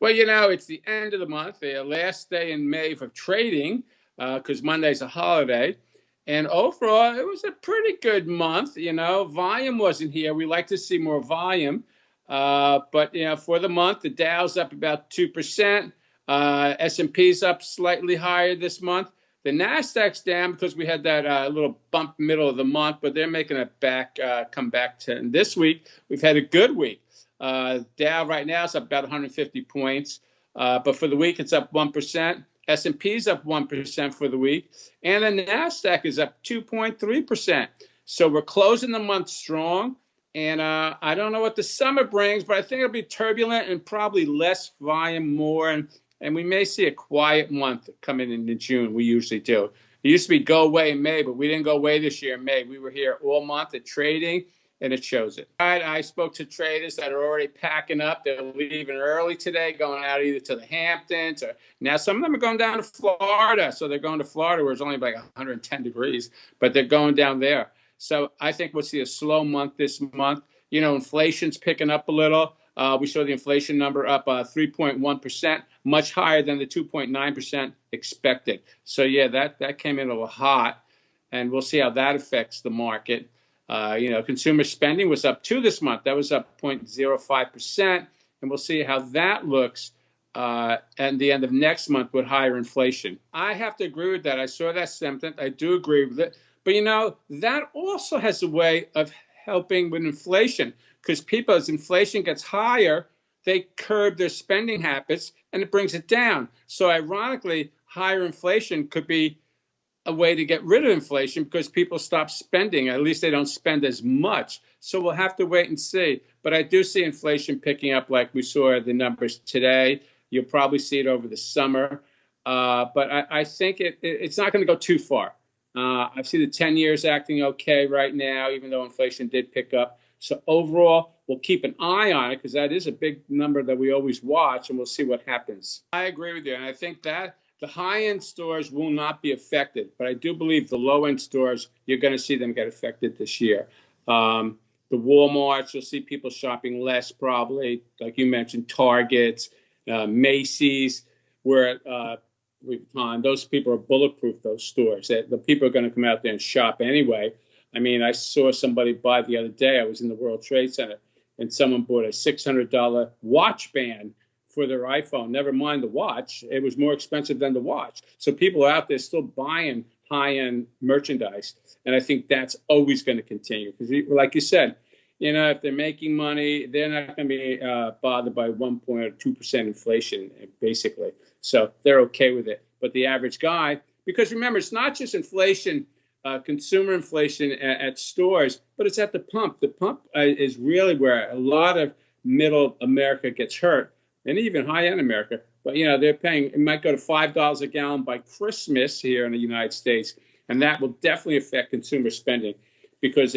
Well, it's the end of the month, the last day in May for trading, because Monday's a holiday. And overall, it was a pretty good month. Volume wasn't here. We like to see more volume. But for the month, the Dow's up about 2%. S&P's up slightly higher this month. The Nasdaq's down because we had that little bump middle of the month, but they're making it come back to this week. We've had a good week. Dow right now is up about 150 points, but for the week it's up 1%. S&P's up 1% for the week, and the Nasdaq is up 2.3%. So we're closing the month strong, and I don't know what the summer brings, but I think it'll be turbulent and probably less volume, more, and we may see a quiet month coming into June. We usually do. It used to be go away in May, but we didn't go away this year in May. We were here all month at trading, and it shows it. I spoke to traders that are already packing up. They're leaving early today, going out either to the Hamptons, or now some of them are going down to Florida. So they're going to Florida where it's only like 110 degrees, but they're going down there. So I think we'll see a slow month this month. Inflation's picking up a little. We saw the inflation number up 3.1%, much higher than the 2.9% expected. So, yeah, that came in a little hot, and we'll see how that affects the market. Consumer spending was up too this month. That was up 0.05%, and we'll see how that looks at the end of next month with higher inflation. I have to agree with that. I saw that sentiment. I do agree with it. But, that also has a way of helping with inflation, because people, as inflation gets higher, they curb their spending habits, and it brings it down. So ironically, higher inflation could be a way to get rid of inflation because people stop spending. At least they don't spend as much. So we'll have to wait and see. But I do see inflation picking up like we saw the numbers today. You'll probably see it over the summer. But I think it's not going to go too far. I see the 10 years acting okay right now, even though inflation did pick up. So overall, we'll keep an eye on it because that is a big number that we always watch, and we'll see what happens. I agree with you, and I think that the high-end stores will not be affected, but I do believe the low-end stores, you're going to see them get affected this year. The Walmarts, you'll see people shopping less probably, like you mentioned, Targets, Macy's, where those people are bulletproof, those stores. The people are going to come out there and shop anyway. I mean, I saw somebody buy the other day. I was in the World Trade Center, and someone bought a $600 watch band for their iPhone. Never mind the watch. It was more expensive than the watch. So people are out there still buying high-end merchandise, and I think that's always going to continue. Because, like you said, if they're making money, they're not going to be bothered by 1.2% inflation, basically. So they're okay with it. But the average guy, because remember, it's not just inflation, consumer inflation at stores, but it's at the pump. The pump is really where a lot of middle America gets hurt, and even high-end America. But, they're paying, it might go to $5 a gallon by Christmas here in the United States, and that will definitely affect consumer spending because,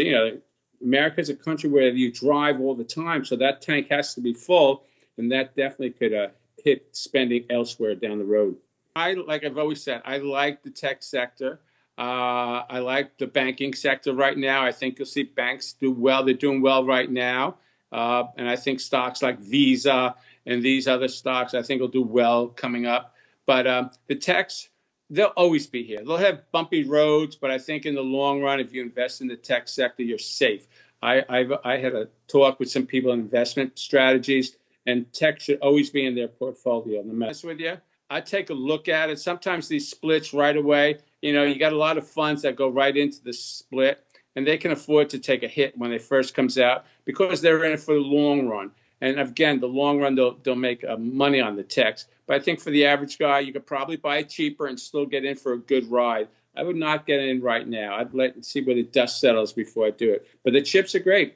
America is a country where you drive all the time, so that tank has to be full, and that definitely could hit spending elsewhere down the road. Like I've always said, I like the tech sector. I like the banking sector right now. I think you'll see banks do well. They're doing well right now. And I think stocks like Visa and these other stocks, I think will do well coming up. But the techs, they'll always be here. They'll have bumpy roads, but I think in the long run, if you invest in the tech sector, you're safe. I had a talk with some people in investment strategies, and tech should always be in their portfolio. To be honest with you, I take a look at it. Sometimes these splits right away, you got a lot of funds that go right into the split, and they can afford to take a hit when it first comes out because they're in it for the long run. And again, the long run, they'll make money on the techs. But I think for the average guy, you could probably buy it cheaper and still get in for a good ride. I would not get in right now. I'd see where the dust settles before I do it. But the chips are great.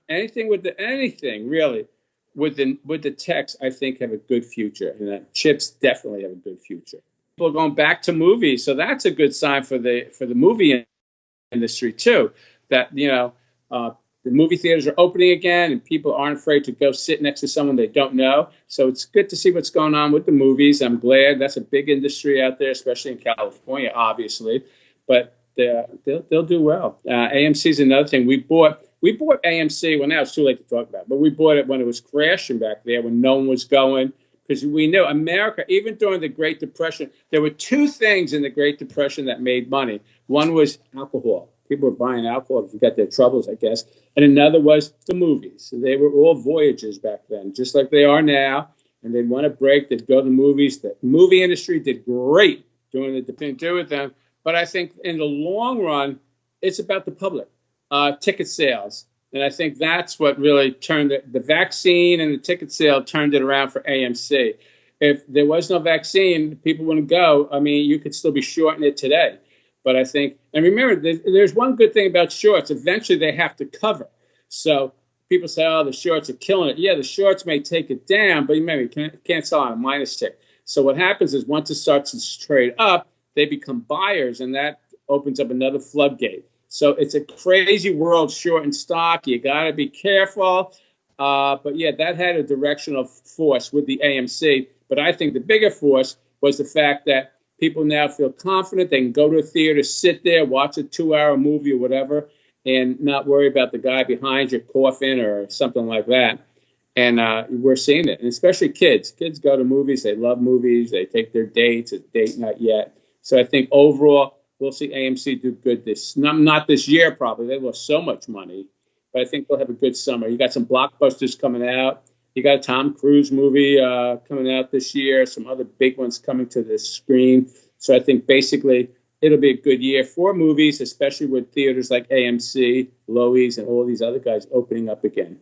Anything really with the techs, I think have a good future. And the chips definitely have a good future. People are going back to movies, so that's a good sign for the movie industry too. That the movie theaters are opening again, and people aren't afraid to go sit next to someone they don't know. So it's good to see what's going on with the movies. I'm glad that's a big industry out there, especially in California, obviously. But they'll do well. AMC is another thing. We bought AMC. Well, now it's too late to talk about, but we bought it when it was crashing back there, when no one was going, because we knew America. Even during the Great Depression, there were two things in the Great Depression that made money. One was alcohol. People were buying alcohol to forget their troubles, I guess. And another was the movies. They were all voyages back then, just like they are now. And they'd want a break. They'd go to the movies. The movie industry did great during the thing to do with them. But I think in the long run, it's about the public, ticket sales. And I think that's what really turned the vaccine and the ticket sale turned it around for AMC. If there was no vaccine, people wouldn't go. I mean, you could still be shorting it today. But I think, and remember, there's one good thing about shorts. Eventually, they have to cover. So people say, oh, the shorts are killing it. Yeah, the shorts may take it down, but remember, you can't sell on a minus tick. So what happens is once it starts to trade up, they become buyers, and that opens up another floodgate. So it's a crazy world, short and stock. You got to be careful. But, yeah, that had a directional force with the AMC. But I think the bigger force was the fact that people now feel confident. They can go to a theater, sit there, watch a 2-hour movie or whatever, and not worry about the guy behind you coughing or something like that. And we're seeing it, and especially kids. Kids go to movies. They love movies. They take their dates. It's date night yet. So I think overall we'll see AMC do good not this year probably. They lost so much money. But I think they'll have a good summer. You got some blockbusters coming out. You got a Tom Cruise movie coming out this year, some other big ones coming to the screen. So I think basically it'll be a good year for movies, especially with theaters like AMC, Loews, and all these other guys opening up again.